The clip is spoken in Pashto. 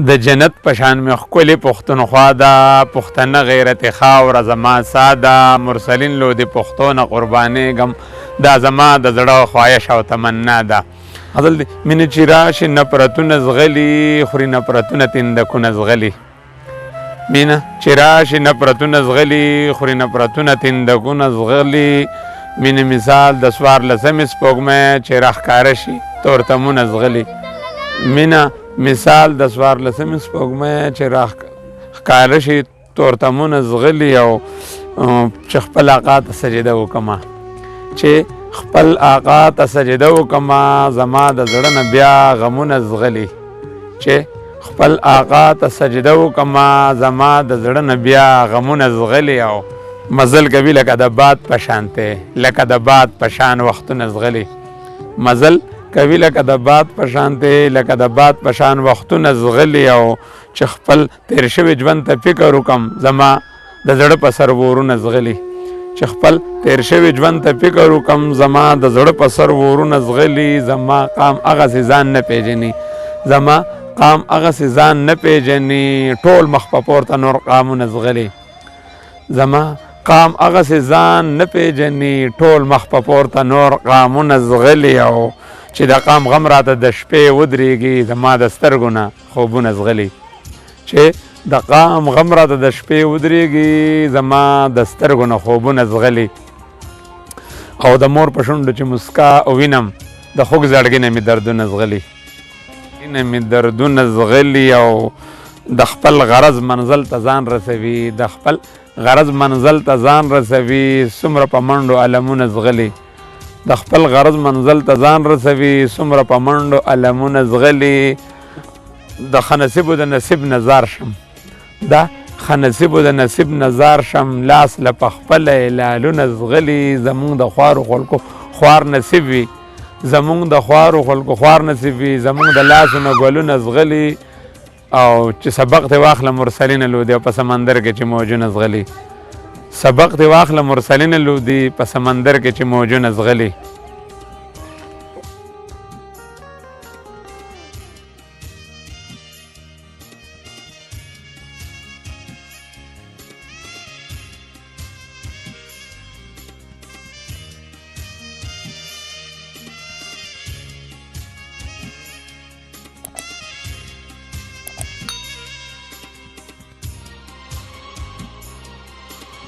د جنت پشان می ښکلې پښتونخوا ده، پښتنه غیرت خاوره زما ساده، مرسلین لو د پښتو نه قربانېږم، دا زما د زړه خواهش او تمنا ده. غزل دی مینې چې راشي نفرتونه زغلي، خوري نفرتونه تندکونه زغلي. مینه چې راشي نفرتونه زغلي، خوري نفرتونه تندکونه زغلي. مینې مثال د څوارلسمې سپوږمۍ چې راښکاره شي تورتمونه زغلي. مینه مثال د څوارلسمې سپوږمۍ چې راښکاره شي تورتمونه زغلي. او چې خپل آقا ته سجده وکړمه، چې خپل آقا ته سجده وکړمه، زما د زړه نه بیا غمونه زغلي. چې خپل آقا ته سجده وکړمه، زما د زړه نه بیا غمونه زغلي. او مزل کوي لکه د باد په شانته، لکه د باد په شان وختونه زغلي. مزل کوي لکه د باد په شانته، لکه د باد په شان وختونه زغلي. او چې خپل تیر شوي ژوند ته فکر وکړم، زما د زړه په سر ورونه زغلي. چې خپل تیر شوي ژوند ته فکر وکړم، زما د زړه په سر ورونه زغلي. زما قام هغسې ځان نه پیژني، زما قام هغسې ځان نه پیژني، ټول مخ په پورته نور قامونه زغلي. زما قام هغسې ځان نه پیژني، ټول مخ په پورته نور قامونه زغلي. او چې د قام غم راته د شپې ودرېږي، زما د سترګو نه خوبونه زغلي. چې د قام غم راته د شپې ودرېږي، زما د سترګو نه خوبونه زغلي. او د مور په شونډو چې مسکا وینم، د خوږ زړګي نه مې دردونه زغلي. نه مې دردونه زغلي. او د خپل غرض منزل ته ځان رسوي، د خپل غرض منزل ته ځان رسوي، څومره په منډو علمونه زغلي. د خپل غرض منزل ته ځان رسوي، څومره په منډو علمونه زغلي. د ښه نصیبو د نصیب نظار شم، د ښه نصیبو د نصیب نظار شم، لاس له پخپله لالونه زغلي. زمونږ د خوارو خلکو خوار نصیب وي، زمونږ د خوارو خلکو خوار نصیب وي، زمونږ د لاسو نه ګلونه زغلي. او چې سبق ته واخله مرسلینه لودي، او په سمندر کې چې موجونه زغلي. سبق ته واخله مرسلینه لودي، په سمندر کې چې موجونه زغلي.